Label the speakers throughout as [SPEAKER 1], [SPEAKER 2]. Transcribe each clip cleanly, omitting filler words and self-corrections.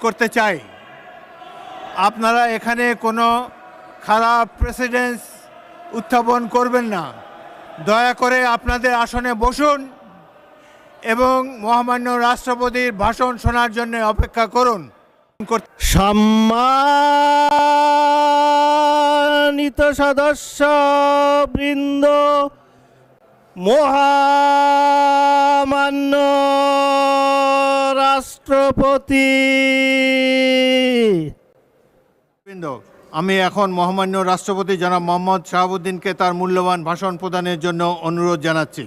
[SPEAKER 1] করতে চাই, আপনারা এখানে কোনো খারাপ প্রেসিডেন্স উত্থাপন করবেন না। দয়া করে আপনাদের আসনে বসুন এবং মহামান্য রাষ্ট্রপতির ভাষণ শোনার জন্য অপেক্ষা করুন।
[SPEAKER 2] সম্মানিত সদস্যবৃন্দ, মহামান্য রাষ্ট্রপতি,
[SPEAKER 1] আমি এখন মহামান্য রাষ্ট্রপতি জনাব মোহাম্মদ শাহাবুদ্দিনকে তার মূল্যবান ভাষণ প্রদানের জন্য অনুরোধ জানাচ্ছি।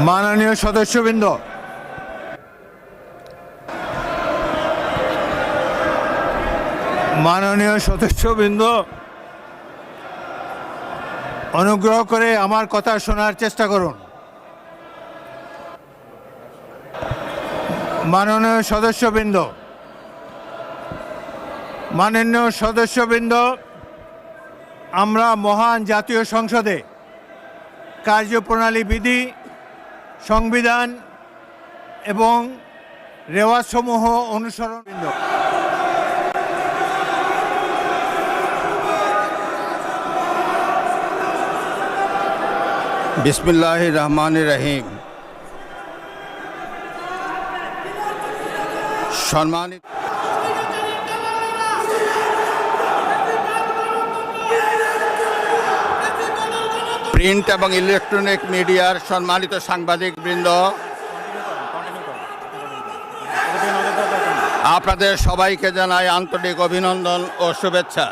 [SPEAKER 1] মাননীয় সদস্যবৃন্দ, অনুগ্রহ করে আমার কথা শোনার চেষ্টা করুন। মাননীয় সদস্যবৃন্দ, আমরা মহান জাতীয় সংসদে কার্যপ্রণালী বিধি, সংবিধান এবং রেওয়াজসমূহ অনুসরণ।
[SPEAKER 3] বিসমিল্লাহির রহমানির রহিম। সম্মানিত প্রিন্ট এবং ইলেকট্রনিক মিডিয়ার সম্মানিত সাংবাদিকবৃন্দ, আপনাদের সবাইকে জানাই আন্তরিক অভিনন্দন ও শুভেচ্ছা।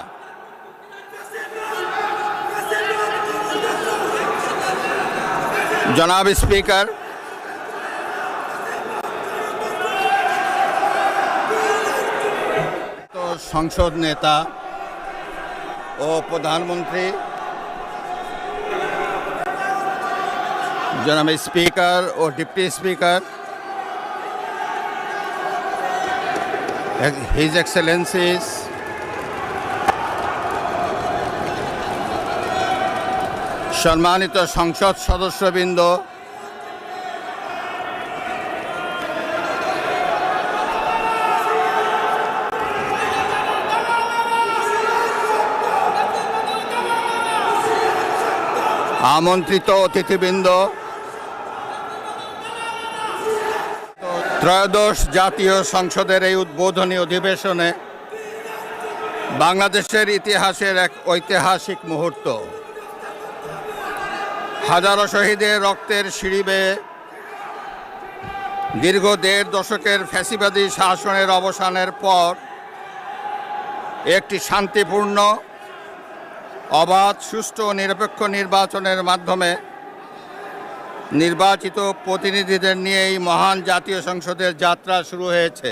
[SPEAKER 3] জনাব স্পিকার, সংসদ নেতা ও প্রধানমন্ত্রী, জনাব স্পিকার ও ডিপ্টি স্পিকার, হিজ এক্সেলেন্সিস, সম্মানিত সংসদ সদস্যবৃন্দ, আমন্ত্রিত অতিথিবৃন্দ, ত্রয়োদশ জাতীয় সংসদের এই উদ্বোধনী অধিবেশনে বাংলাদেশের ইতিহাসের এক ঐতিহাসিক মুহূর্ত। হাজারো শহীদের রক্তের সিঁড়ি বেয়ে দীর্ঘ ১.৫ দশকের ফ্যাসিবাদী শাসনের অবসানের পর একটি শান্তিপূর্ণ, অবাধ, সুষ্ঠু ও নিরপেক্ষ নির্বাচনের মাধ্যমে নির্বাচিত প্রতিনিধিদের নিয়ে এই মহান জাতীয় সংসদের যাত্রা শুরু হয়েছে।